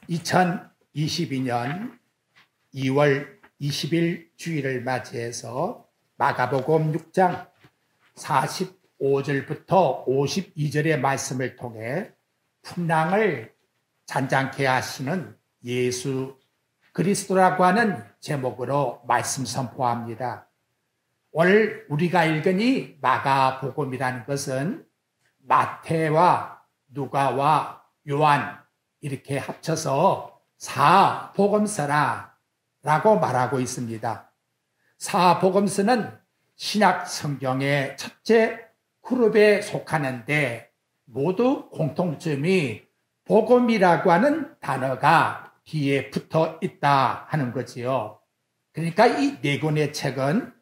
2022년 2월 20일 주일을 맞이해서 마가복음 6장 45절부터 52절의 말씀을 통해 풍랑을 잔잔케 하시는 예수 그리스도라고 하는 제목으로 말씀 선포합니다. 오늘 우리가 읽은 이 마가복음이라는 것은 마태와 누가와 요한 이렇게 합쳐서 사복음서라고 말하고 있습니다. 사복음서는 신약 성경의 첫째 그룹에 속하는데 모두 공통점이 복음이라고 하는 단어가 뒤에 붙어 있다 하는 거지요. 그러니까 이 네 권의 책은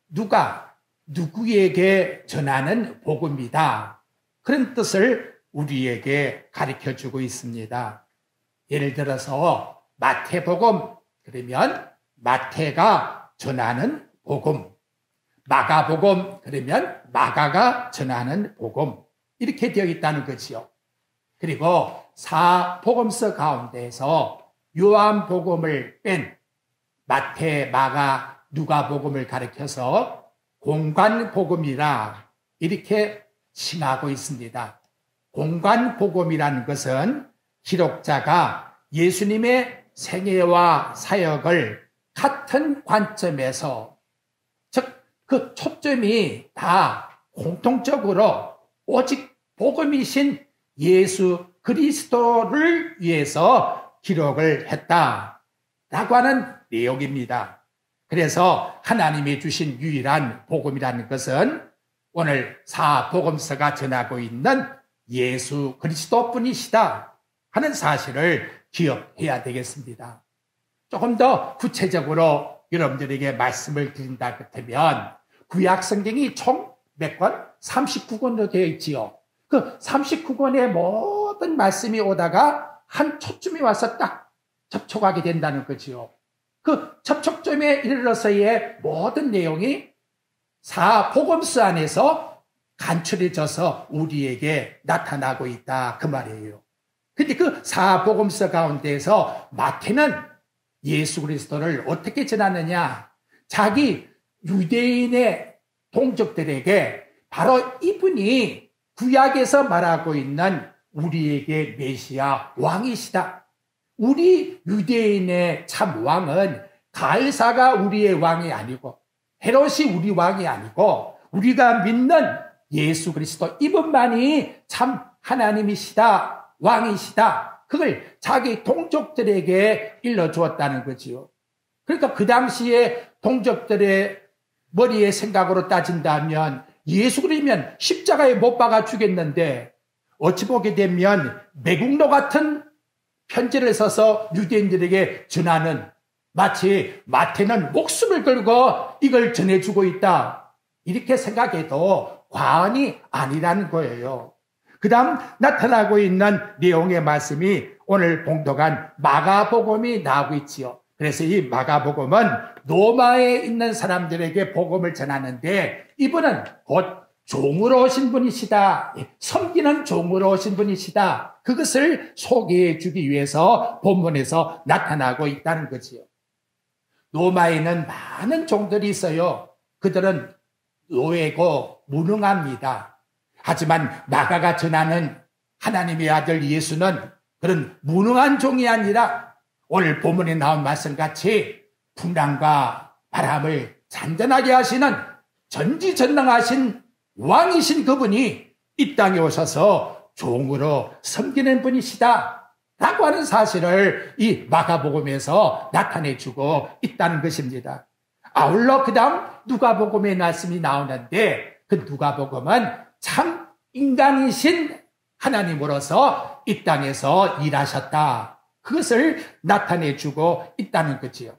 누가 누구에게 전하는 복음이다, 그런 뜻을 우리에게 가르쳐주고 있습니다. 예를 들어서 마태복음 그러면 마태가 전하는 복음, 마가복음 그러면 마가가 전하는 복음, 이렇게 되어 있다는 거지요. 그리고 사복음서 가운데에서 요한복음을 뺀 마태, 마가, 누가복음을 가리켜서 공관복음이라 이렇게 칭하고 있습니다. 공관복음이라는 것은 기록자가 예수님의 생애와 사역을 같은 관점에서, 즉 그 초점이 다 공통적으로 오직 복음이신 예수 그리스도를 위해서 기록을 했다라고 하는 내용입니다. 그래서 하나님이 주신 유일한 복음이라는 것은 오늘 사복음서가 전하고 있는 예수 그리스도뿐이시다 하는 사실을 기억해야 되겠습니다. 조금 더 구체적으로 여러분들에게 말씀을 드린다 그렇다면 구약 성경이 총 몇 권? 39권으로 되어 있지요. 그 39권의 모든 말씀이 오다가 한 초점이 와서 딱 접촉하게 된다는 거지요. 그 접촉점에 이르러서의 모든 내용이 사복음서 안에서 간추려져서 우리에게 나타나고 있다, 그 말이에요. 근데 그 사복음서 가운데에서 마태는 예수 그리스도를 어떻게 전하느냐? 자기 유대인의 동족들에게 바로 이분이 구약에서 말하고 있는 우리에게 메시아 왕이시다. 우리 유대인의 참 왕은 가이사가 우리의 왕이 아니고 헤롯이 우리 왕이 아니고 우리가 믿는 예수 그리스도, 이분만이 참 하나님이시다, 왕이시다. 그걸 자기 동족들에게 일러주었다는 거지요. 그러니까 그 당시에 동족들의 머리의 생각으로 따진다면 예수 그리면 십자가에 못 박아 죽였는데, 어찌 보게 되면 매국노 같은 편지를 써서 유대인들에게 전하는, 마치 마태는 목숨을 걸고 이걸 전해주고 있다, 이렇게 생각해도 과언이 아니라는 거예요. 그 다음 나타나고 있는 내용의 말씀이 오늘 봉독한 마가복음이 나오고 있지요. 그래서 이 마가복음은 로마에 있는 사람들에게 복음을 전하는데, 이분은 곧 종으로 오신 분이시다, 섬기는 종으로 오신 분이시다, 그것을 소개해 주기 위해서 본문에서 나타나고 있다는 거지요. 로마에는 많은 종들이 있어요. 그들은 노예고 무능합니다. 하지만 마가가 전하는 하나님의 아들 예수는 그런 무능한 종이 아니라 오늘 본문에 나온 말씀같이 풍랑과 바람을 잔잔하게 하시는 전지전능하신 왕이신 그분이 이 땅에 오셔서 종으로 섬기는 분이시다 라고 하는 사실을 이 마가복음에서 나타내주고 있다는 것입니다. 아울러 그 다음 누가복음의 말씀이 나오는데, 그 누가복음은 참 인간이신 하나님으로서 이 땅에서 일하셨다, 그것을 나타내주고 있다는 거지요.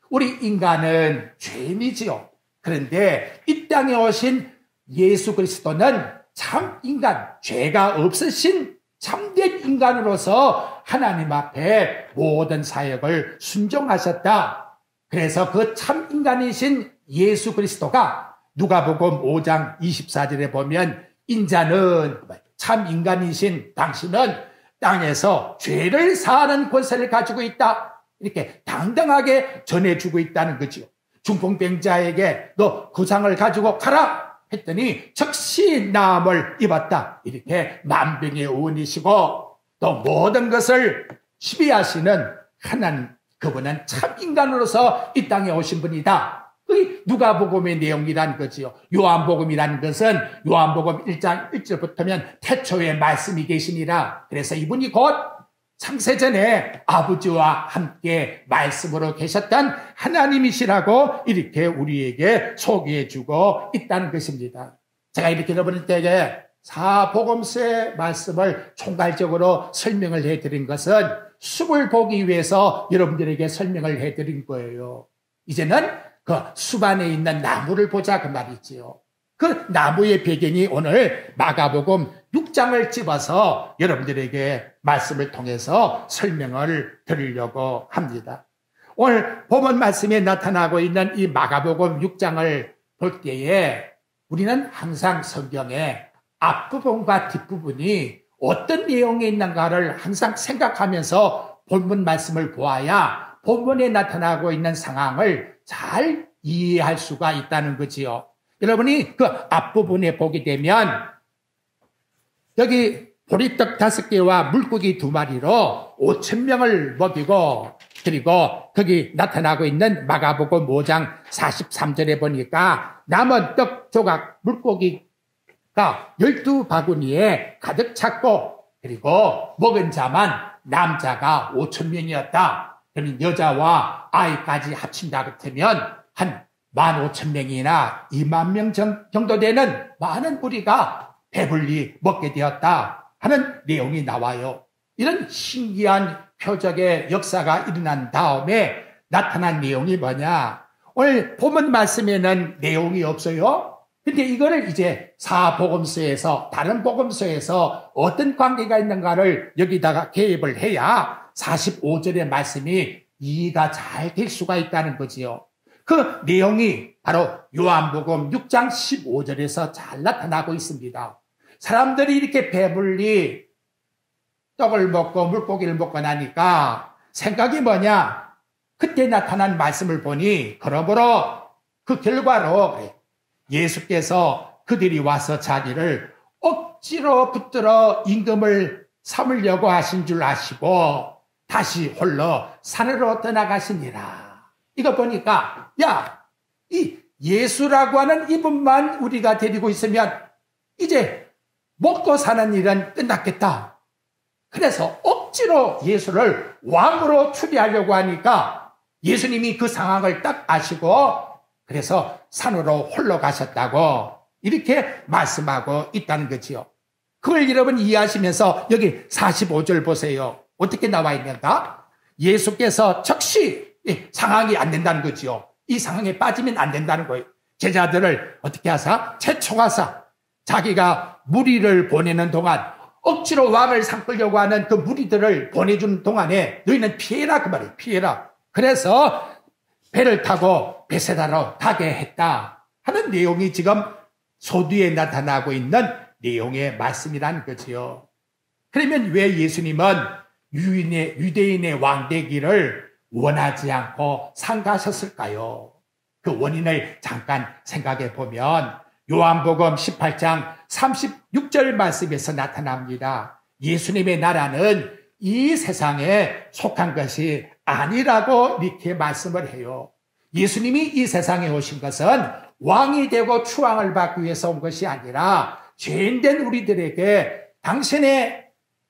우리 인간은 죄인이지요. 그런데 이 땅에 오신 예수 그리스도는 참 인간, 죄가 없으신 참된 인간으로서 하나님 앞에 모든 사역을 순종하셨다. 그래서 그 참 인간이신 예수 그리스도가 누가복음 5장 24절에 보면 인자는 참 인간이신 당신은 땅에서 죄를 사하는 권세를 가지고 있다. 이렇게 당당하게 전해주고 있다는 거죠. 중풍병자에게 너 그 상을 가지고 가라 했더니 즉시 나음을 입었다. 이렇게 만병의 원이시고 또 모든 것을 지배하시는 하나님, 그분은 참 인간으로서 이 땅에 오신 분이다. 그게 누가복음의 내용이라는 거지요. 요한복음이라는 것은 요한복음 1장 1절부터면 태초에 말씀이 계시니라. 그래서 이분이 곧 창세전에 아버지와 함께 말씀으로 계셨던 하나님이시라고 이렇게 우리에게 소개해주고 있다는 것입니다. 제가 이렇게 여러분 때에 사복음서의 말씀을 총괄적으로 설명을 해드린 것은 숲을 보기 위해서 여러분들에게 설명을 해드린 거예요. 이제는 그 숲 안에 있는 나무를 보자 그 말이지요. 그 나무의 배경이 오늘 마가복음 6장을 집어서 여러분들에게 말씀을 통해서 설명을 드리려고 합니다. 오늘 본문 말씀에 나타나고 있는 이 마가복음 6장을 볼 때에 우리는 항상 성경에 앞부분과 뒷부분이 어떤 내용이 있는가를 항상 생각하면서 본문 말씀을 보아야 본문에 나타나고 있는 상황을 잘 이해할 수가 있다는 거지요. 여러분이 그 앞부분에 보게 되면 여기 보리떡 5개와 물고기 2마리로 5,000명을 먹이고, 그리고 거기 나타나고 있는 마가복음 5장 43절에 보니까 남은 떡 조각 물고기가 12바구니에 가득 찼고, 그리고 먹은 자만 남자가 5,000명이었다. 그러면 여자와 아이까지 합친다 그러면 한 15,000명이나 2만 명 정도 되는 많은 무리가 배불리 먹게 되었다 하는 내용이 나와요. 이런 신기한 표적의 역사가 일어난 다음에 나타난 내용이 뭐냐? 오늘 본문 말씀에는 내용이 없어요. 근데 이거를 이제 사복음서에서, 다른 복음서에서 어떤 관계가 있는가를 여기다가 개입을 해야 45절의 말씀이 이해가 잘 될 수가 있다는 거지요. 그 내용이 바로 요한복음 6장 15절에서 잘 나타나고 있습니다. 사람들이 이렇게 배불리 떡을 먹고 물고기를 먹고 나니까 생각이 뭐냐? 그때 나타난 말씀을 보니 그러므로 그 결과로 예수께서 그들이 와서 자기를 억지로 붙들어 임금을 삼으려고 하신 줄 아시고 다시 홀로 산으로 떠나가시니라. 이거 보니까 이 예수라고 하는 이분만 우리가 데리고 있으면 이제 먹고 사는 일은 끝났겠다. 그래서 억지로 예수를 왕으로 추리하려고 하니까 예수님이 그 상황을 딱 아시고 그래서 산으로 홀로 가셨다고 이렇게 말씀하고 있다는 거지요. 그걸 여러분 이해하시면서 여기 45절 보세요. 어떻게 나와 있는가? 예수께서 즉시 상황이 안 된다는 거지요. 이 상황에 빠지면 안 된다는 거예요. 제자들을 어떻게 하사? 채촉하사 자기가 무리를 보내는 동안 억지로 왕을 삼으려고 하는 그 무리들을 보내주는 동안에 너희는 피해라 그 말이에요. 피해라. 그래서 배를 타고 베세다로 가게 했다 하는 내용이 지금 소두에 나타나고 있는 내용의 말씀이라는 거지요. 그러면 왜 예수님은 유대인의 왕되기를 원하지 않고 상가하셨을까요? 그 원인을 잠깐 생각해 보면 요한복음 18장 36절 말씀에서 나타납니다. 예수님의 나라는 이 세상에 속한 것이 아니라고 이렇게 말씀을 해요. 예수님이 이 세상에 오신 것은 왕이 되고 추앙을 받기 위해서 온 것이 아니라 죄인된 우리들에게 당신의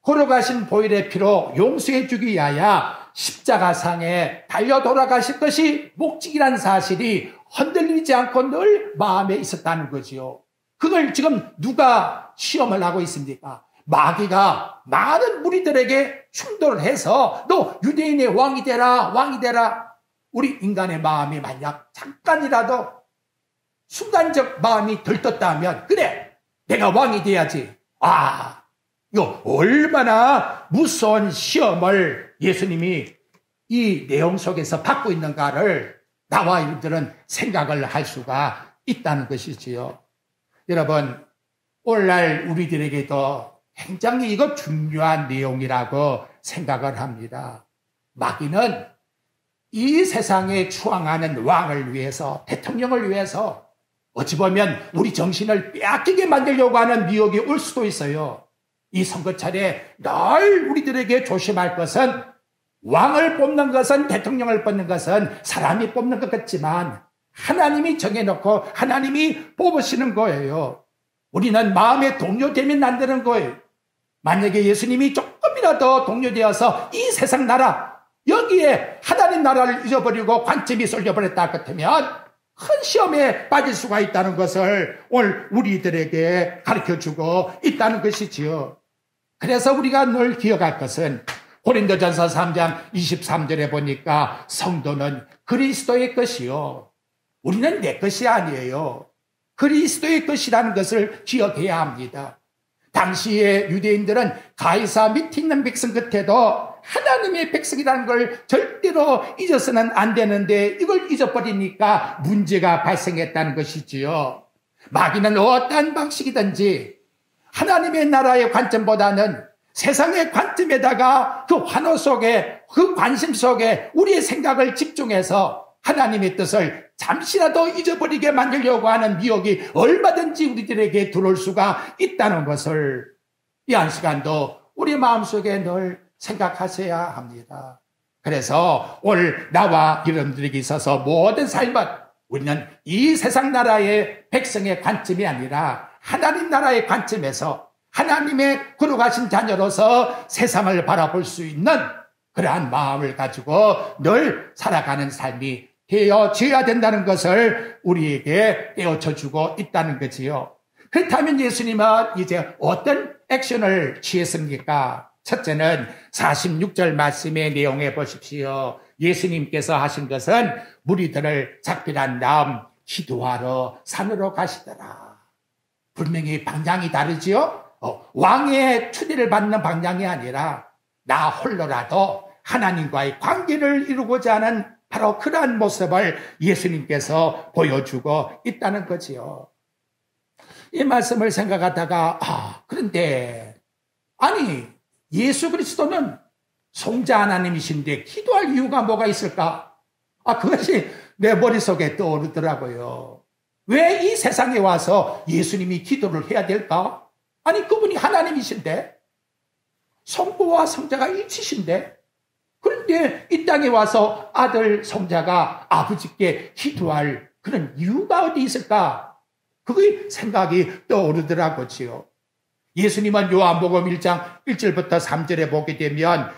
걸어가신 보혈의 피로 용서해 주기 위하여 십자가상에 달려 돌아가실 것이 목적이라는 사실이 흔들리지 않고 늘 마음에 있었다는 거지요. 그걸 지금 누가 시험을 하고 있습니까? 마귀가 많은 무리들에게 충돌을 해서 너 유대인의 왕이 되라, 왕이 되라. 우리 인간의 마음이 만약 잠깐이라도 순간적 마음이 들떴다면 그래, 내가 왕이 돼야지. 이거 얼마나 무서운 시험을 예수님이 이 내용 속에서 받고 있는가를 나와 여러분들은 생각을 할 수가 있다는 것이지요. 여러분, 오늘날 우리들에게도 굉장히 이거 중요한 내용이라고 생각을 합니다. 마귀는 이 세상에 추앙하는 왕을 위해서, 대통령을 위해서 어찌 보면 우리 정신을 빼앗기게 만들려고 하는 미혹이 올 수도 있어요. 이 선거철에 늘 우리들에게 조심할 것은, 왕을 뽑는 것은, 대통령을 뽑는 것은 사람이 뽑는 것 같지만 하나님이 정해놓고 하나님이 뽑으시는 거예요. 우리는 마음에 동요되면 안 되는 거예요. 만약에 예수님이 조금이라도 동요되어서 이 세상 나라, 여기에 하나님 나라를 잊어버리고 관점이 쏠려버렸다 같으면 큰 시험에 빠질 수가 있다는 것을 오늘 우리들에게 가르쳐주고 있다는 것이지요. 그래서 우리가 늘 기억할 것은 고린도전서 3장 23절에 보니까 성도는 그리스도의 것이요, 우리는 내 것이 아니에요. 그리스도의 것이라는 것을 기억해야 합니다. 당시에 유대인들은 가이사 밑에 있는 백성 끝에도 하나님의 백성이라는 걸 절대로 잊어서는 안 되는데 이걸 잊어버리니까 문제가 발생했다는 것이지요. 마귀는 어떠한 방식이든지 하나님의 나라의 관점보다는 세상의 관점에다가 그 환호 속에, 그 관심 속에 우리의 생각을 집중해서 하나님의 뜻을 잠시라도 잊어버리게 만들려고 하는 미혹이 얼마든지 우리들에게 들어올 수가 있다는 것을 이 한 시간도 우리 마음속에 늘 생각하셔야 합니다. 그래서 오늘 나와 여러분들에게 있어서 모든 삶은 우리는 이 세상 나라의 백성의 관점이 아니라 하나님 나라의 관점에서 하나님의 거룩하신 자녀로서 세상을 바라볼 수 있는 그러한 마음을 가지고 늘 살아가는 삶이 되어져야 된다는 것을 우리에게 떼어쳐주고 있다는 거지요. 그렇다면 예수님은 이제 어떤 액션을 취했습니까? 첫째는 46절 말씀의 내용에 보십시오. 예수님께서 하신 것은 무리들을 작별한 다음 기도하러 산으로 가시더라. 분명히 방향이 다르지요? 왕의 추대를 받는 방향이 아니라 나 홀로라도 하나님과의 관계를 이루고자 하는 바로 그러한 모습을 예수님께서 보여주고 있다는 거지요. 이 말씀을 생각하다가 그런데 아니 예수 그리스도는 성자 하나님이신데 기도할 이유가 뭐가 있을까? 그것이 내 머릿속에 떠오르더라고요. 왜 이 세상에 와서 예수님이 기도를 해야 될까? 아니 그분이 하나님이신데 성부와 성자가 일치신데 그런데 이 땅에 와서 아들 성자가 아버지께 기도할 그런 이유가 어디 있을까? 그게 생각이 떠오르더라고요. 예수님은 요한복음 1장 1절부터 3절에 보게 되면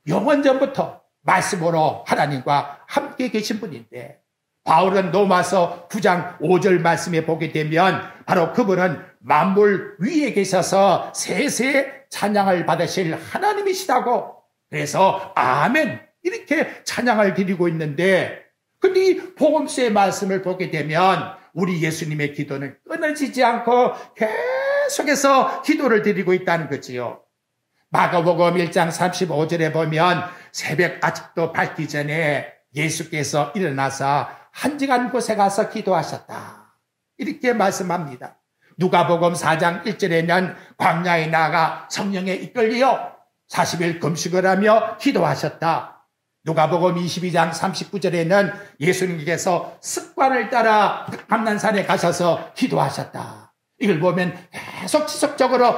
영원전부터 말씀으로 하나님과 함께 계신 분인데, 바울은 로마서 9장 5절 말씀에 보게 되면 바로 그분은 만물 위에 계셔서 세세 찬양을 받으실 하나님이시다고, 그래서 아멘 이렇게 찬양을 드리고 있는데, 근데 이 복음서의 말씀을 보게 되면 우리 예수님의 기도는 끊어지지 않고 계속해서 기도를 드리고 있다는 거지요. 마가복음 1장 35절에 보면 새벽 아직도 밝기 전에 예수께서 일어나서 한적한 곳에 가서 기도하셨다, 이렇게 말씀합니다. 누가복음 4장 1절에는 광야에 나가 성령에 이끌려 40일 금식을 하며 기도하셨다. 누가복음 22장 39절에는 예수님께서 습관을 따라 감난산에 가셔서 기도하셨다. 이걸 보면 계속 지속적으로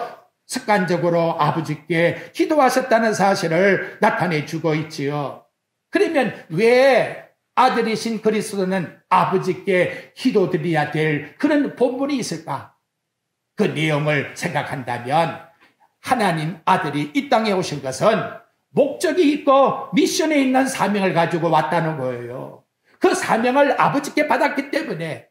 습관적으로 아버지께 기도하셨다는 사실을 나타내 주고 있지요. 그러면 왜 아들이신 그리스도는 아버지께 기도드려야 될 그런 본분이 있을까? 그 내용을 생각한다면 하나님 아들이 이 땅에 오신 것은 목적이 있고 미션에 있는 사명을 가지고 왔다는 거예요. 그 사명을 아버지께 받았기 때문에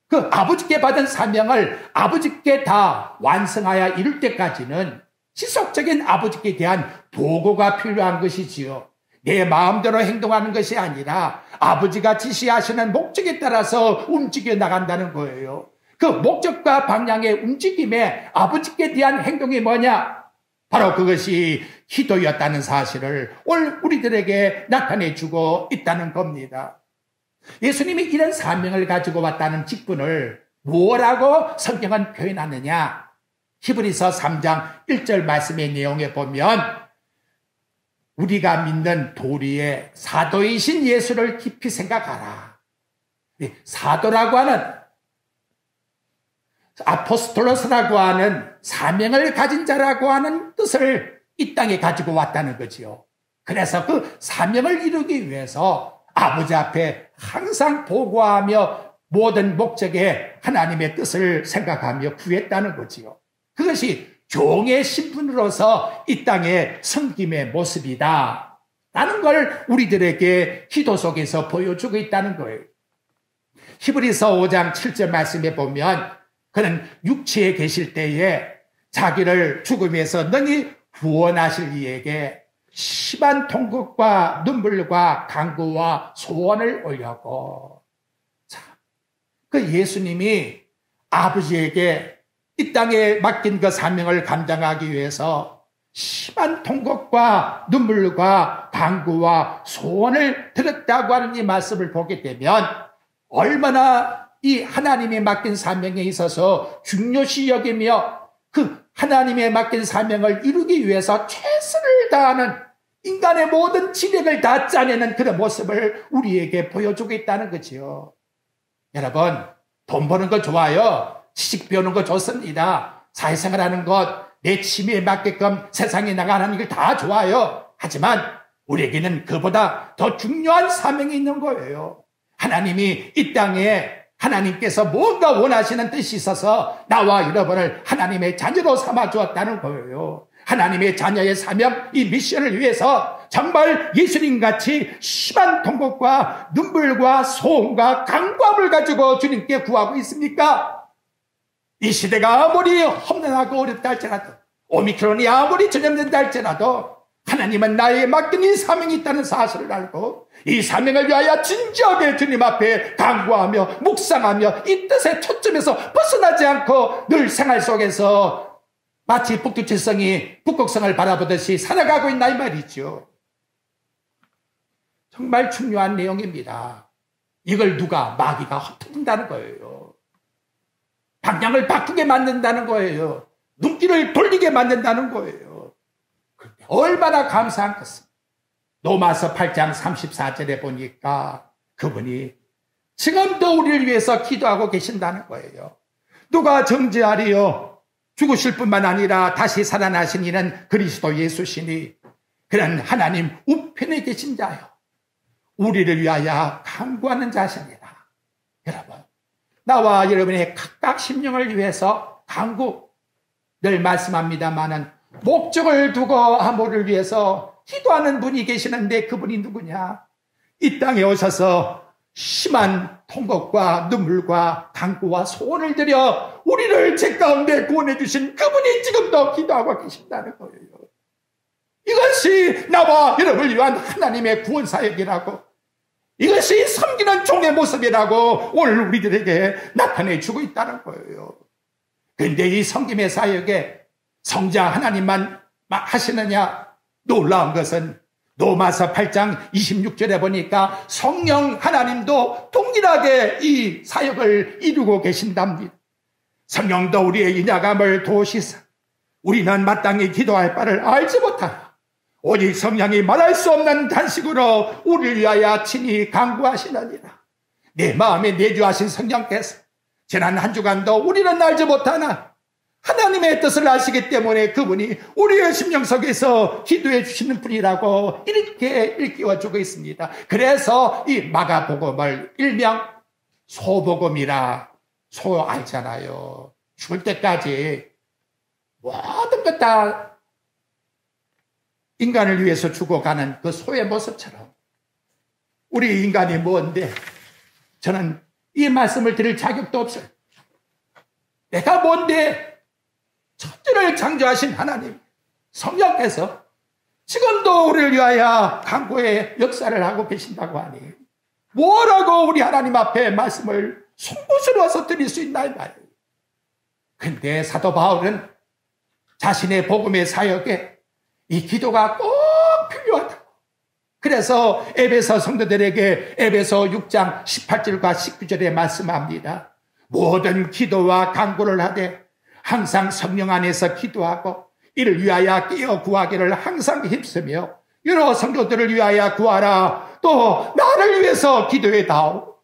그 아버지께 받은 사명을 아버지께 다 완성하여 이룰 때까지는 지속적인 아버지께 대한 보고가 필요한 것이지요. 내 마음대로 행동하는 것이 아니라 아버지가 지시하시는 목적에 따라서 움직여 나간다는 거예요. 그 목적과 방향의 움직임에 아버지께 대한 행동이 뭐냐? 바로 그것이 기도였다는 사실을 오늘 우리들에게 나타내주고 있다는 겁니다. 예수님이 이런 사명을 가지고 왔다는 직분을 뭐라고 성경은 표현하느냐? 히브리서 3장 1절 말씀의 내용에 보면 우리가 믿는 도리의 사도이신 예수를 깊이 생각하라. 사도라고 하는, 아포스톨로스라고 하는 사명을 가진 자라고 하는 뜻을 이 땅에 가지고 왔다는 거지요. 그래서 그 사명을 이루기 위해서 아버지 앞에 항상 보고하며 모든 목적에 하나님의 뜻을 생각하며 구했다는 거지요. 그것이 종의 신분으로서 이 땅의 섬김의 모습이다 라는 걸 우리들에게 기도 속에서 보여주고 있다는 거예요. 히브리서 5장 7절 말씀에 보면 그는 육체에 계실 때에 자기를 죽음에서 능히 구원하실 이에게 심한 통곡과 눈물과 간구와 소원을 올렸고, 그 예수님이 아버지에게 이 땅에 맡긴 그 사명을 감당하기 위해서 심한 통곡과 눈물과 간구와 소원을 들었다고 하는 이 말씀을 보게 되면 얼마나 이 하나님의 맡긴 사명에 있어서 중요시 여기며 그 하나님의 맡긴 사명을 이루기 위해서 최선을 다하는 인간의 모든 지력을 다 짜내는 그런 모습을 우리에게 보여주고 있다는 거지요. 여러분, 돈 버는 거 좋아요. 지식 배우는 거 좋습니다. 사회생활하는 것, 내 취미에 맞게끔 세상에 나가는 걸 다 좋아요. 하지만 우리에게는 그보다 더 중요한 사명이 있는 거예요. 하나님이 이 땅에 하나님께서 뭔가 원하시는 뜻이 있어서 나와 여러분을 하나님의 자녀로 삼아 주었다는 거예요. 하나님의 자녀의 사명, 이 미션을 위해서 정말 예수님같이 심한 통곡과 눈물과 소음과 간구함을 가지고 주님께 구하고 있습니까? 이 시대가 아무리 험난하고 어렵다 할지라도, 오미크론이 아무리 전염된다 할지라도 하나님은 나에게 맡긴 이 사명이 있다는 사실을 알고 이 사명을 위하여 진지하게 주님 앞에 간구하며 묵상하며 이 뜻의 초점에서 벗어나지 않고 늘 생활 속에서 마치 북두칠성이 북극성을 바라보듯이 살아가고 있나 이 말이죠. 정말 중요한 내용입니다. 이걸 누가 마귀가 흩어진다는 거예요. 방향을 바꾸게 만든다는 거예요. 눈길을 돌리게 만든다는 거예요. 얼마나 감사한 것입니다. 로마서 8장 34절에 보니까 그분이 지금도 우리를 위해서 기도하고 계신다는 거예요. 누가 정죄하리요? 죽으실 뿐만 아니라 다시 살아나신 이는 그리스도 예수시니 그는 하나님 우편에 계신 자요, 우리를 위하여 간구하는 자십니다. 여러분, 나와 여러분의 각각 심령을 위해서 간구, 늘 말씀합니다마는 목적을 두고 아모를 위해서 기도하는 분이 계시는데 그분이 누구냐? 이 땅에 오셔서 심한 통곡과 눈물과 간구와 소원을 들여 우리를 죄 가운데 구원해 주신 그분이 지금도 기도하고 계신다는 거예요. 이것이 나와 여러분을 위한 하나님의 구원 사역이라고, 이것이 섬기는 종의 모습이라고 오늘 우리들에게 나타내 주고 있다는 거예요. 그런데 이 섬김의 사역에 성자 하나님만 하시느냐? 놀라운 것은 로마서 8장 26절에 보니까 성령 하나님도 동일하게 이 사역을 이루고 계신답니다. 성령도 우리의 인야감을 도우시사 우리는 마땅히 기도할 바를 알지 못하나 오직 성령이 말할 수 없는 단식으로 우리를 위하여 친히 간구하시느니라. 내 마음에 내주하신 성령께서 지난 한 주간도 우리는 알지 못하나 하나님의 뜻을 아시기 때문에 그분이 우리의 심령 속에서 기도해 주시는 분이라고 이렇게 일깨워주고 있습니다. 그래서 이 마가복음을 일명 소복음이라, 소 알잖아요. 죽을 때까지 모든 것 다 인간을 위해서 죽어가는 그 소의 모습처럼 우리 인간이 뭔데, 저는 이 말씀을 드릴 자격도 없어요. 내가 뭔데? 천지를 창조하신 하나님 성령께서 지금도 우리를 위하여 간구의 역사를 하고 계신다고 하니 뭐라고 우리 하나님 앞에 말씀을 송구스러워서 드릴 수 있나 이 말이에요. 근데 사도 바울은 자신의 복음의 사역에 이 기도가 꼭 필요하다고, 그래서 에베소 성도들에게 에베소 6장 18절과 19절에 말씀합니다. 모든 기도와 간구를 하되 항상 성령 안에서 기도하고 이를 위하여 깨어 구하기를 항상 힘쓰며 여러 성도들을 위하여 구하라. 또 나를 위해서 기도해다오.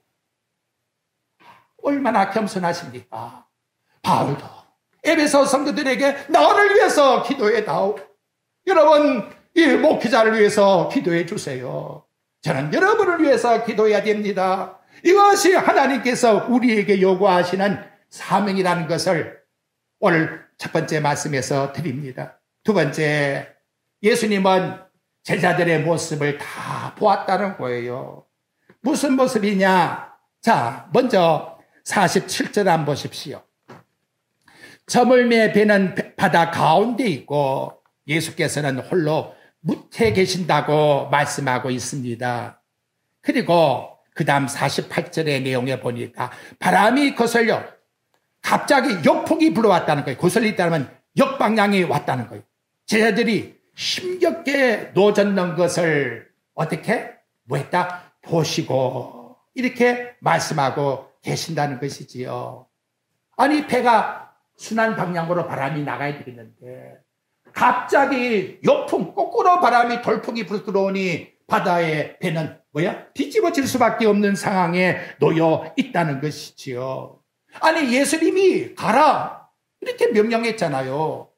얼마나 겸손하십니까? 바울도 에베소 성도들에게 나를 위해서 기도해다오. 여러분, 이 목회자를 위해서 기도해 주세요. 저는 여러분을 위해서 기도해야 됩니다. 이것이 하나님께서 우리에게 요구하시는 사명이라는 것을 오늘 첫 번째 말씀에서 드립니다. 두 번째, 예수님은 제자들의 모습을 다 보았다는 거예요. 무슨 모습이냐? 자, 먼저 47절 한번 보십시오. 저물매 배는 바다 가운데 있고 예수께서는 홀로 무태 계신다고 말씀하고 있습니다. 그리고 그 다음 48절의 내용에 보니까 바람이 거슬려 갑자기 역풍이 불어왔다는 거예요. 거슬리다면 역방향이 왔다는 거예요. 제자들이 힘겹게 노젓는 것을 어떻게? 뭐 했다? 보시고 이렇게 말씀하고 계신다는 것이지요. 아니 배가 순환 방향으로 바람이 나가야 되겠는데 갑자기 역풍, 거꾸로 바람이 돌풍이 불어오니 바다의 배는 뭐야? 뒤집어질 수밖에 없는 상황에 놓여 있다는 것이지요. 아니 예수님이 가라 이렇게 명령했잖아요.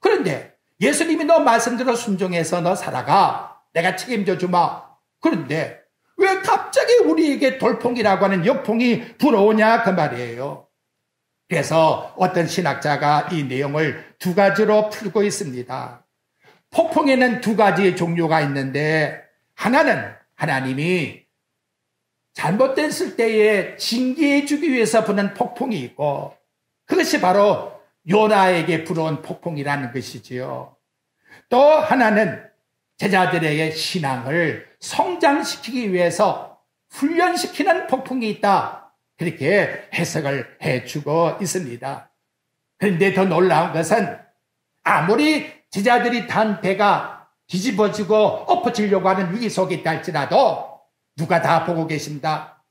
그런데 예수님이 너 말씀대로 순종해서 너 살아가. 내가 책임져 주마. 그런데 왜 갑자기 우리에게 돌풍이라고 하는 역풍이 불어오냐 그 말이에요. 그래서 어떤 신학자가 이 내용을 두 가지로 풀고 있습니다. 폭풍에는 두 가지의 종류가 있는데 하나는 하나님이 잘못됐을 때에 징계해 주기 위해서 부는 폭풍이 있고 그것이 바로 요나에게 불어온 폭풍이라는 것이지요. 또 하나는 제자들에게 신앙을 성장시키기 위해서 훈련시키는 폭풍이 있다. 그렇게 해석을 해주고 있습니다. 그런데 더 놀라운 것은 아무리 제자들이 탄 배가 뒤집어지고 엎어지려고 하는 위기 속에 있다 할지라도 누가 다 보고 계신다?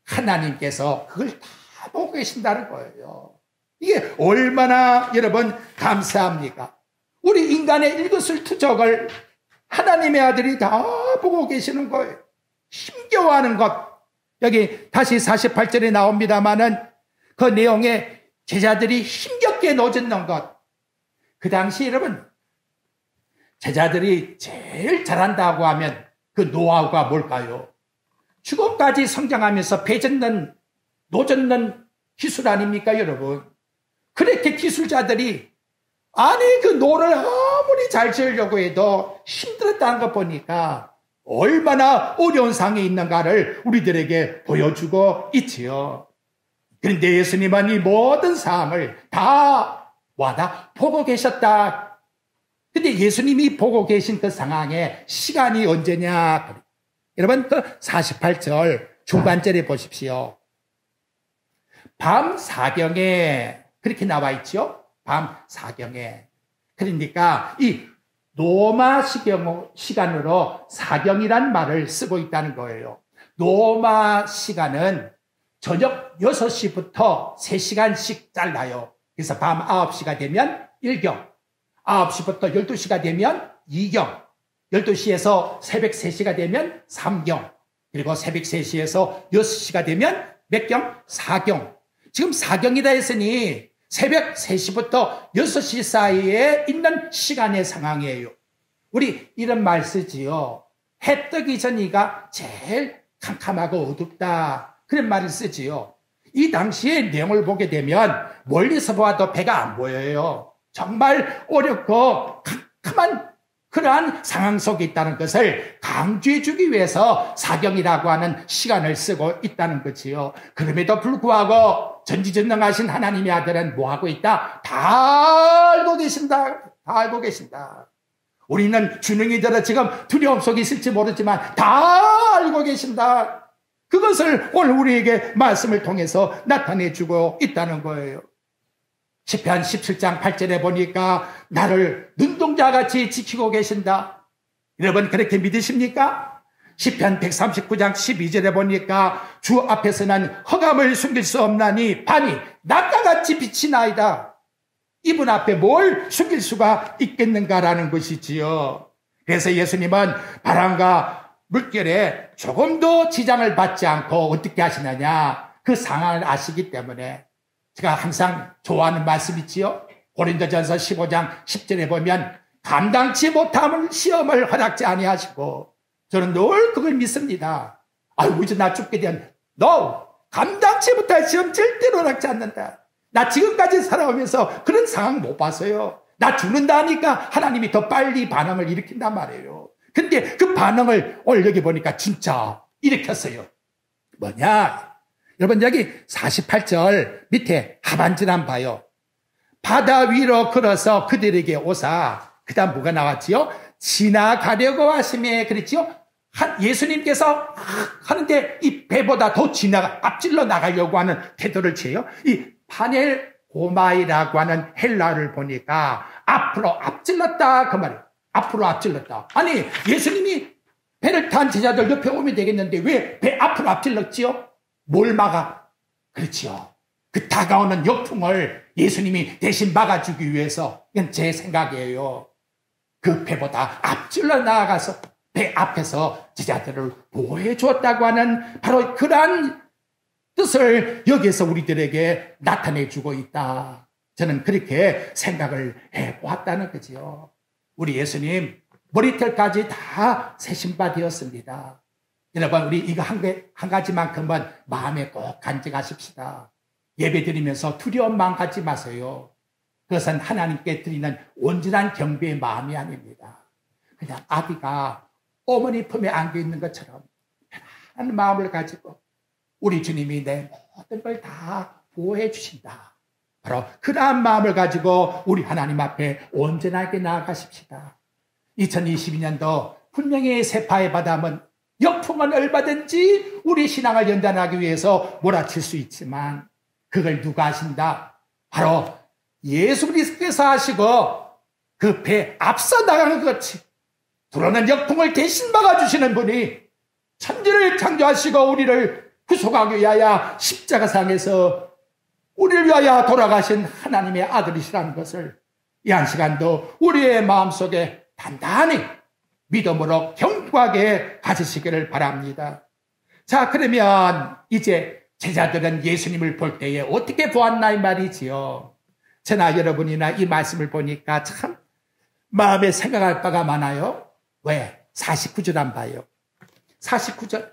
하나님께서 그걸 다 보고 계신다는 거예요. 이게 얼마나 여러분 감사합니까? 우리 인간의 일거수일투족을 하나님의 아들이 다 보고 계시는 거예요. 힘겨워하는 것. 여기 다시 48절에 나옵니다마는 그 내용에 제자들이 힘겹게 노젓는 것. 그 당시 여러분 제자들이 제일 잘한다고 하면 그 노하우가 뭘까요? 죽음까지 성장하면서 배젓는 노젓는 기술 아닙니까 여러분? 그렇게 기술자들이 아니 그 노를 아무리 잘 지으려고 해도 힘들었다는 거 보니까 얼마나 어려운 상황에 있는가를 우리들에게 보여주고 있지요. 그런데 예수님은 이 모든 상황을 다 보고 계셨다. 근데 예수님이 보고 계신 그 상황에 시간이 언제냐? 여러분 그 48절 중반절에 보십시오. 밤 사경에 그렇게 나와 있죠. 밤 사경에. 그러니까 이 로마 시간으로 사경이란 말을 쓰고 있다는 거예요. 로마 시간은 저녁 6시부터 3시간씩 잘라요. 그래서 밤 9시가 되면 1경, 9시부터 12시가 되면 2경, 12시에서 새벽 3시가 되면 3경, 그리고 새벽 3시에서 6시가 되면 몇 경? 4경. 지금 4경이다 했으니 새벽 3시부터 6시 사이에 있는 시간의 상황이에요. 우리 이런 말 쓰지요. 해 뜨기 전이가 제일 캄캄하고 어둡다. 그런 말을 쓰지요. 이 당시의 내용을 보게 되면 멀리서 보아도 배가 안 보여요. 정말 어렵고 캄캄한 그러한 상황 속에 있다는 것을 강조해 주기 위해서 사경이라고 하는 시간을 쓰고 있다는 거지요. 그럼에도 불구하고 전지전능하신 하나님의 아들은 뭐하고 있다? 다 알고 계신다. 다 알고 계신다. 우리는 주능이더라 지금 두려움 속에 있을지 모르지만 다 알고 계신다. 그것을 오늘 우리에게 말씀을 통해서 나타내 주고 있다는 거예요. 시편 17장 8절에 보니까 나를 눈동자같이 지키고 계신다. 여러분 그렇게 믿으십니까? 시편 139장 12절에 보니까 주 앞에서는 흑암을 숨길 수 없나니 밤이 낮과 같이 빛이 나이다. 이분 앞에 뭘 숨길 수가 있겠는가라는 것이지요. 그래서 예수님은 바람과 물결에 조금도 지장을 받지 않고 어떻게 하시느냐, 그 상황을 아시기 때문에 제가 항상 좋아하는 말씀이지요. 고린도전서 15장 10절에 보면 감당치 못함을 시험을 허락지 아니하시고, 저는 늘 그걸 믿습니다. 아이고 이제 나 죽게 되면 너 감당치 못할 시험 절대로 허락지 않는다. 나 지금까지 살아오면서 그런 상황 못 봤어요. 나 죽는다 하니까 하나님이 더 빨리 반응을 일으킨단 말이에요. 근데 그 반응을 오늘 여기 보니까 진짜 일으켰어요. 뭐냐? 여러분 여기 48절 밑에 하반절 한번 봐요. 바다 위로 걸어서 그들에게 오사, 그 다음 뭐가 나왔지요? 지나가려고 하심에, 그랬지요? 예수님께서 하는데 이 배보다 더 앞질러 나가려고 하는 태도를 취해요. 이 파넬고마이라고 하는 헬라를 보니까 앞으로 앞질렀다 그 말이에요. 앞으로 앞질렀다. 아니 예수님이 배를 탄 제자들 옆에 오면 되겠는데 왜 배 앞으로 앞질렀지요? 뭘 막아? 그렇지요. 그 다가오는 역풍을 예수님이 대신 막아주기 위해서, 이건 제 생각이에요. 그 배보다 앞질러 나아가서 배 앞에서 제자들을 보호해 주었다고 하는 바로 그러한 뜻을 여기에서 우리들에게 나타내 주고 있다. 저는 그렇게 생각을 해보았다는 거지요. 우리 예수님 머리털까지 다 세신바 되었습니다. 여러분 우리 이거 한 가지만큼은 마음에 꼭 간직하십시다. 예배 드리면서 두려움 마음 갖지 마세요. 그것은 하나님께 드리는 온전한 경배의 마음이 아닙니다. 그냥 아기가 어머니 품에 안겨 있는 것처럼 편안한 마음을 가지고 우리 주님이 내 모든 걸 다 보호해 주신다. 바로 그러한 마음을 가지고 우리 하나님 앞에 온전하게 나아가십시다. 2022년도 분명히 세파의 바람은 역풍은 얼마든지 우리 신앙을 연단하기 위해서 몰아칠 수 있지만 그걸 누가 하신다? 바로 예수 그리스도께서 하시고 그 배 앞서 나가는 것 같이 들어오는 역풍을 대신 막아주시는 분이 천지를 창조하시고 우리를 구속하기 위하여 십자가상에서 우리를 위하여 돌아가신 하나님의 아들이시라는 것을 이 한 시간도 우리의 마음속에 단단히 믿음으로 견고하게 가지시기를 바랍니다. 자, 그러면 이제 제자들은 예수님을 볼 때에 어떻게 보았나 이 말이지요. 저나 여러분이나 이 말씀을 보니까 참 마음에 생각할 바가 많아요. 왜? 49절 안 봐요. 49절.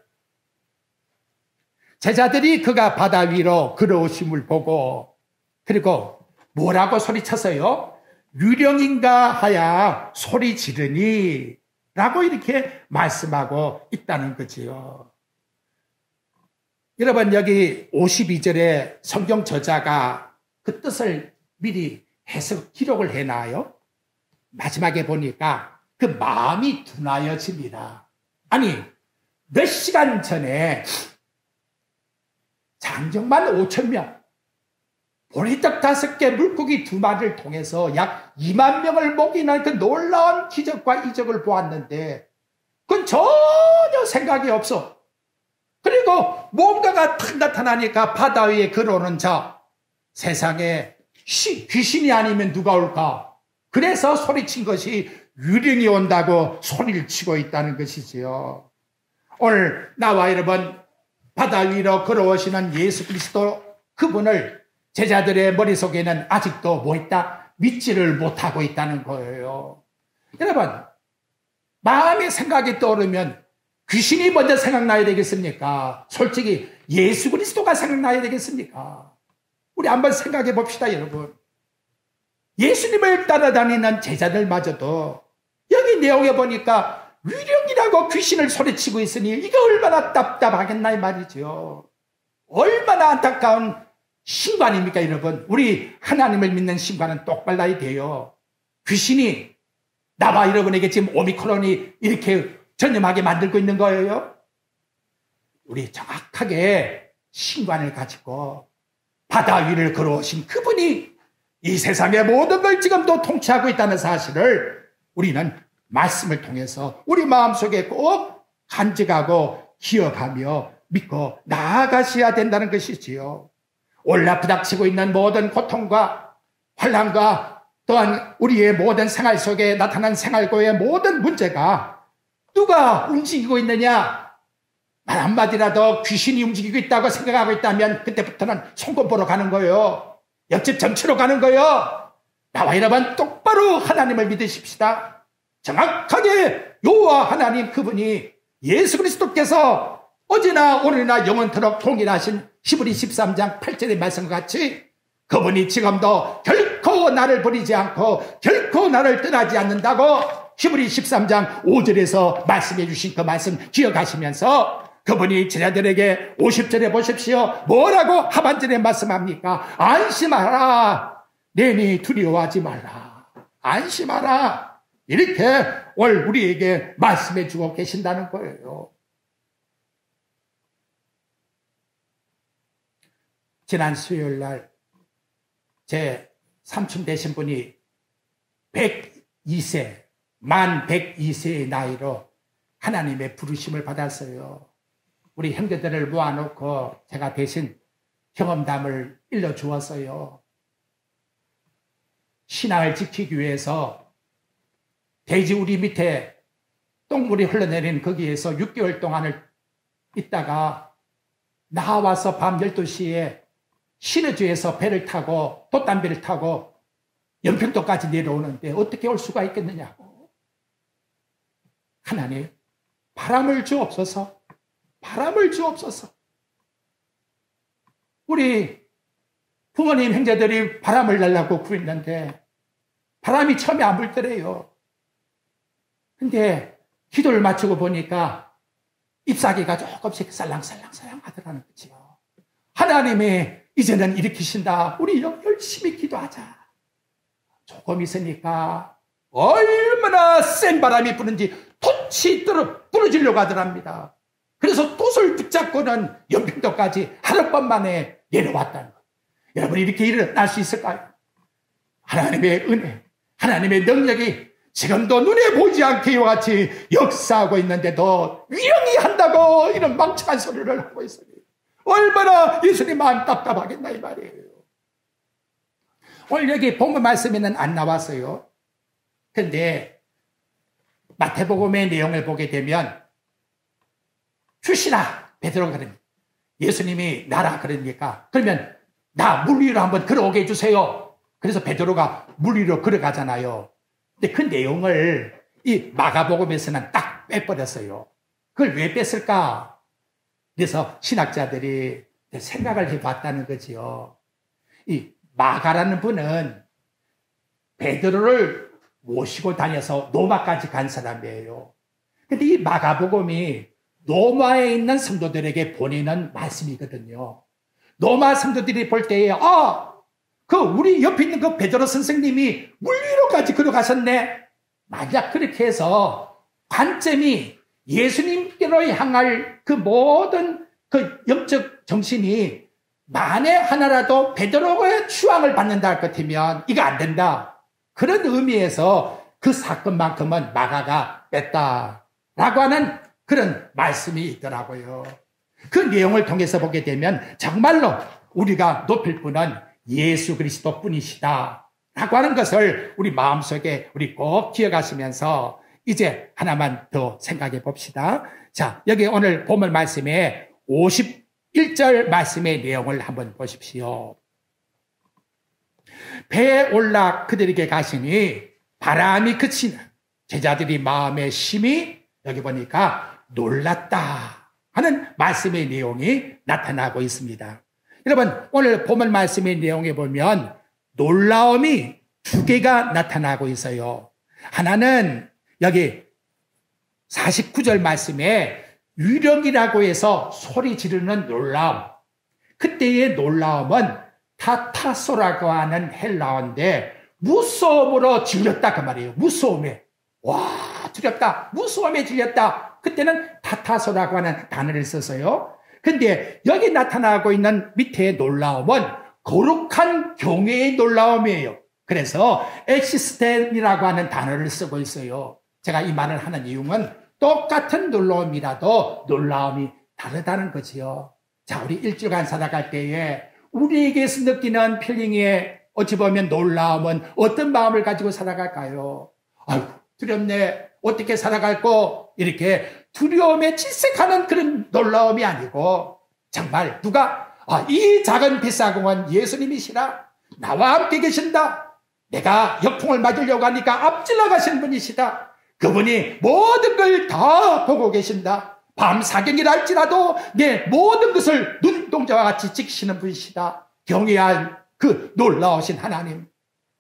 제자들이 그가 바다 위로 걸어오심을 보고 그리고 뭐라고 소리쳤어요? 유령인가 하야 소리 지르니 라고 이렇게 말씀하고 있다는 거지요. 여러분 여기 52절에 성경 저자가 그 뜻을 미리 해석 기록을 해놔요. 마지막에 보니까 그 마음이 둔하여집니다. 아니 몇 시간 전에 장정만 5,000명, 보리떡 5개, 물고기 2마리를 통해서 약 2만 명을 먹이는 그 놀라운 기적과 이적을 보았는데 그건 전혀 생각이 없어. 그리고 뭔가가 탁 나타나니까 바다 위에 걸어오는 자, 세상에 귀신이 아니면 누가 올까? 그래서 소리친 것이 유령이 온다고 소리를 치고 있다는 것이지요. 오늘 나와 여러분 바다 위로 걸어오시는 예수 그리스도 그분을 제자들의 머릿속에는 아직도 뭐 있다? 믿지를 못하고 있다는 거예요. 여러분 마음의 생각이 떠오르면 귀신이 먼저 생각나야 되겠습니까? 솔직히 예수 그리스도가 생각나야 되겠습니까? 우리 한번 생각해 봅시다 여러분. 예수님을 따라다니는 제자들마저도 여기 내용에 보니까 유령이라고 귀신을 소리치고 있으니 이게 얼마나 답답하겠나 이 말이죠. 얼마나 안타까운 신관입니까 여러분. 우리 하나님을 믿는 신관은 똑발라야 돼요. 귀신이 나와 여러분에게 지금 오미크론이 이렇게 전염하게 만들고 있는 거예요. 우리 정확하게 신관을 가지고 바다 위를 걸어오신 그분이 이 세상의 모든 걸 지금도 통치하고 있다는 사실을 우리는 말씀을 통해서 우리 마음속에 꼭 간직하고 기억하며 믿고 나아가셔야 된다는 것이지요. 올라부닥치고 있는 모든 고통과 환난과 또한 우리의 모든 생활 속에 나타난 생활고의 모든 문제가 누가 움직이고 있느냐? 말 한마디라도 귀신이 움직이고 있다고 생각하고 있다면 그때부터는 송곳 보러 가는 거예요. 옆집 점치러 가는 거예요. 나와 여러분 똑바로 하나님을 믿으십시다. 정확하게 여호와 하나님 그분이 예수 그리스도께서 어제나 오늘이나 영원토록 동일하신 히브리 13장 8절의 말씀과 같이 그분이 지금도 결코 나를 버리지 않고 결코 나를 떠나지 않는다고 히브리 13장 5절에서 말씀해 주신 그 말씀 기억하시면서 그분이 제자들에게 50절에 보십시오. 뭐라고 하반절에 말씀합니까? 안심하라. 내니 두려워하지 말라. 안심하라. 이렇게 오늘 우리에게 말씀해 주고 계신다는 거예요. 지난 수요일 날 제 삼촌 되신 분이 102세, 만 102세의 나이로 하나님의 부르심을 받았어요. 우리 형제들을 모아놓고 제가 대신 경험담을 일러주었어요. 신앙을 지키기 위해서 돼지 우리 밑에 똥물이 흘러내리는 거기에서 6개월 동안을 있다가 나와서 밤 12시에 신의주에서 배를 타고 돛담배를 타고 연평도까지 내려오는데 어떻게 올 수가 있겠느냐고. 하나님 바람을 주옵소서. 바람을 주옵소서. 우리 부모님 형제들이 바람을 달라고 구했는데 바람이 처음에 안 불더래요. 근데 기도를 마치고 보니까 잎사귀가 조금씩 살랑살랑 하더라는 거지요. 하나님이 이제는 일으키신다. 우리 열심히 기도하자. 조금 있으니까 얼마나 센 바람이 부는지 돛이 부러지려고 하더랍니다. 그래서 돛을 붙잡고는 연평도까지 하룻밤 만에 내려왔다는 거예요. 여러분 이렇게 일어날 수 있을까요? 하나님의 은혜, 하나님의 능력이 지금도 눈에 보이지 않게 이와 같이 역사하고 있는데도 위험히 한다고 이런 망청한 소리를 하고 있어요. 얼마나 예수님 마음 답답하겠나 이 말이에요. 오늘 여기 본문 말씀에는 안 나왔어요. 근데 마태복음의 내용을 보게 되면 주시라 베드로가 그럽니다. 예수님이 나라 그러니까 그러면 나 물 위로 한번 걸어오게 해주세요. 그래서 베드로가 물 위로 걸어가잖아요. 근데 그 내용을 이 마가복음에서는 딱 빼버렸어요. 그걸 왜 뺐을까? 그래서 신학자들이 생각을 해봤다는 거지요. 이 마가라는 분은 베드로를 모시고 다녀서 로마까지 간 사람이에요. 근데 이 마가복음이 로마에 있는 성도들에게 보내는 말씀이거든요. 로마 성도들이 볼 때에 우리 옆에 있는 그 베드로 선생님이 물 위로까지 걸어가셨네. 만약 그렇게 해서 관점이 예수님께로 향할 그 모든 그 영적 정신이 만에 하나라도 베드로의 추앙을 받는다 할 것 같으면 이거 안 된다. 그런 의미에서 그 사건만큼은 마가가 뺐다라고 하는 그런 말씀이 있더라고요. 그 내용을 통해서 보게 되면 정말로 우리가 높일 분은 예수 그리스도 뿐이시다 라고 하는 것을 우리 마음속에 우리 꼭 기억하시면서 이제 하나만 더 생각해 봅시다. 자, 여기 오늘 본문 말씀에 51절 말씀의 내용을 한번 보십시오. 배에 올라 그들에게 가시니 바람이 그치나 제자들이 마음에 심히 여기 보니까 놀랐다 하는 말씀의 내용이 나타나고 있습니다. 여러분 오늘 본문 말씀의 내용에 보면 놀라움이 두 개가 나타나고 있어요. 하나는 여기 49절 말씀에 유령이라고 해서 소리 지르는 놀라움. 그때의 놀라움은 타타소라고 하는 헬라어인데 무서움으로 질렸다 그 말이에요. 무서움에. 와 두렵다. 무서움에 질렸다. 그때는 타타소라고 하는 단어를 써서요. 근데 여기 나타나고 있는 밑에 놀라움은 거룩한 경외의 놀라움이에요. 그래서 엑시스텐이라고 하는 단어를 쓰고 있어요. 제가 이 말을 하는 이유는 똑같은 놀라움이라도 놀라움이 다르다는 거지요. 자, 우리 일주일간 살아갈 때에 우리에게서 느끼는 필링의 어찌 보면 놀라움은 어떤 마음을 가지고 살아갈까요? 아이고, 두렵네. 어떻게 살아갈고? 이렇게 두려움에 질색하는 그런 놀라움이 아니고, 정말 누가, 이 작은 빗사공은 예수님이시라. 나와 함께 계신다. 내가 역풍을 맞으려고 하니까 앞질러 가신 분이시다. 그분이 모든 걸 다 보고 계신다. 밤 사경이라 할지라도 내 모든 것을 눈동자와 같이 지키시는 분이시다. 경외한 그 놀라우신 하나님,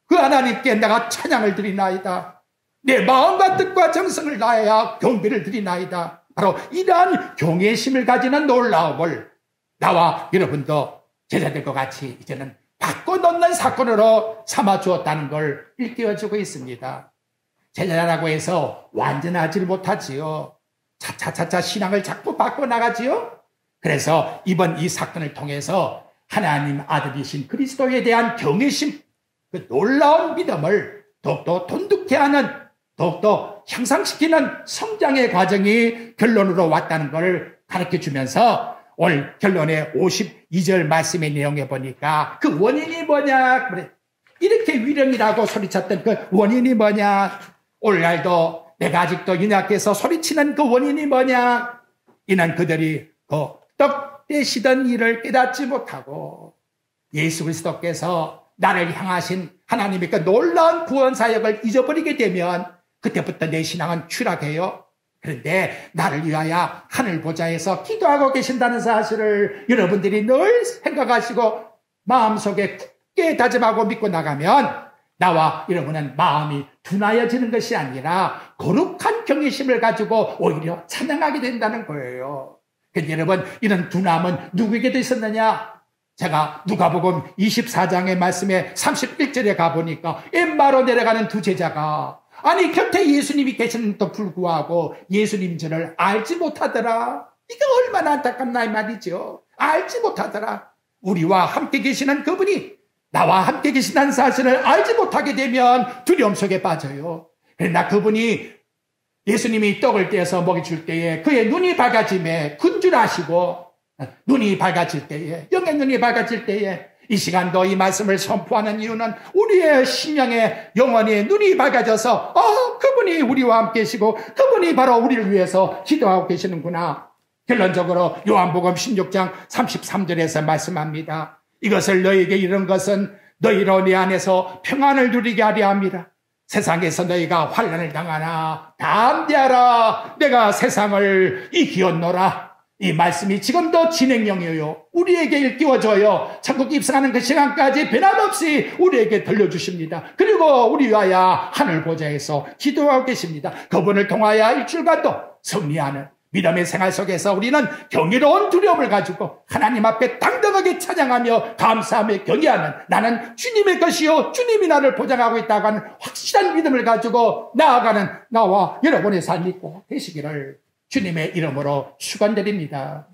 그 하나님께 내가 찬양을 드리나이다. 내 마음과 뜻과 정성을 다하여 경배를 드리나이다. 바로 이러한 경외심을 가지는 놀라움을 나와 여러분도 제자들과 같이 이제는 바꿔놓는 사건으로 삼아주었다는 걸 일깨워주고 있습니다. 제자라고 해서 완전하지 못하지요. 차차차차 신앙을 자꾸 바꿔나가지요. 그래서 이번 이 사건을 통해서 하나님 아들이신 그리스도에 대한 경외심, 그 놀라운 믿음을 더욱더 돈독케 하는, 더욱더 향상시키는 성장의 과정이 결론으로 왔다는 걸 가르쳐주면서 오늘 결론의 52절 말씀의 내용에 보니까 그 원인이 뭐냐, 그래. 이렇게 위령이라고 소리쳤던 그 원인이 뭐냐, 오늘날도 내가 아직도 연약해서 소리치는 그 원인이 뭐냐, 이는 그들이 그 떡 떼시던 일을 깨닫지 못하고 예수 그리스도께서 나를 향하신 하나님의 그 놀라운 구원 사역을 잊어버리게 되면 그때부터 내 신앙은 추락해요. 그런데 나를 위하여 하늘 보좌에서 기도하고 계신다는 사실을 여러분들이 늘 생각하시고 마음속에 굳게 다짐하고 믿고 나가면 나와 여러분은 마음이 둔하여지는 것이 아니라 거룩한 경외심을 가지고 오히려 찬양하게 된다는 거예요. 그런데 여러분, 이런 둔함은 누구에게도 있었느냐? 제가 누가복음 24장의 말씀에 31절에 가보니까 엠마로 내려가는 두 제자가 아니 곁에 예수님이 계시는데도 불구하고 예수님 저를 알지 못하더라. 이게 얼마나 안타깝나 이 말이죠. 알지 못하더라. 우리와 함께 계시는 그분이 나와 함께 계신다는 사실을 알지 못하게 되면 두려움 속에 빠져요. 그러나 그분이 예수님이 떡을 떼어서 먹여줄 때에 그의 눈이 밝아짐에 군주라시고 눈이 밝아질 때에, 영의 눈이 밝아질 때에 이 시간도 이 말씀을 선포하는 이유는 우리의 심령의 영혼의 눈이 밝아져서 그분이 우리와 함께 계시고 그분이 바로 우리를 위해서 기도하고 계시는구나. 결론적으로 요한복음 16장 33절에서 말씀합니다. 이것을 너희에게 이른 것은 너희로 내 안에서 평안을 누리게 하려 함이라. 세상에서 너희가 환난을 당하나 담대하라. 내가 세상을 이기었노라. 이 말씀이 지금도 진행형이에요. 우리에게 일깨워져요. 천국 입성하는 그 시간까지 변함없이 우리에게 들려주십니다. 그리고 우리 위하여 하늘 보좌에서 기도하고 계십니다. 그분을 통하여 일주일간도 승리하는 믿음의 생활 속에서 우리는 경이로운 두려움을 가지고 하나님 앞에 당당하게 찬양하며 감사하며 경외하는 나는 주님의 것이요 주님이 나를 보장하고 있다고 하는 확실한 믿음을 가지고 나아가는 나와 여러분의 삶이 꼭 되시기를 주님의 이름으로 축원드립니다.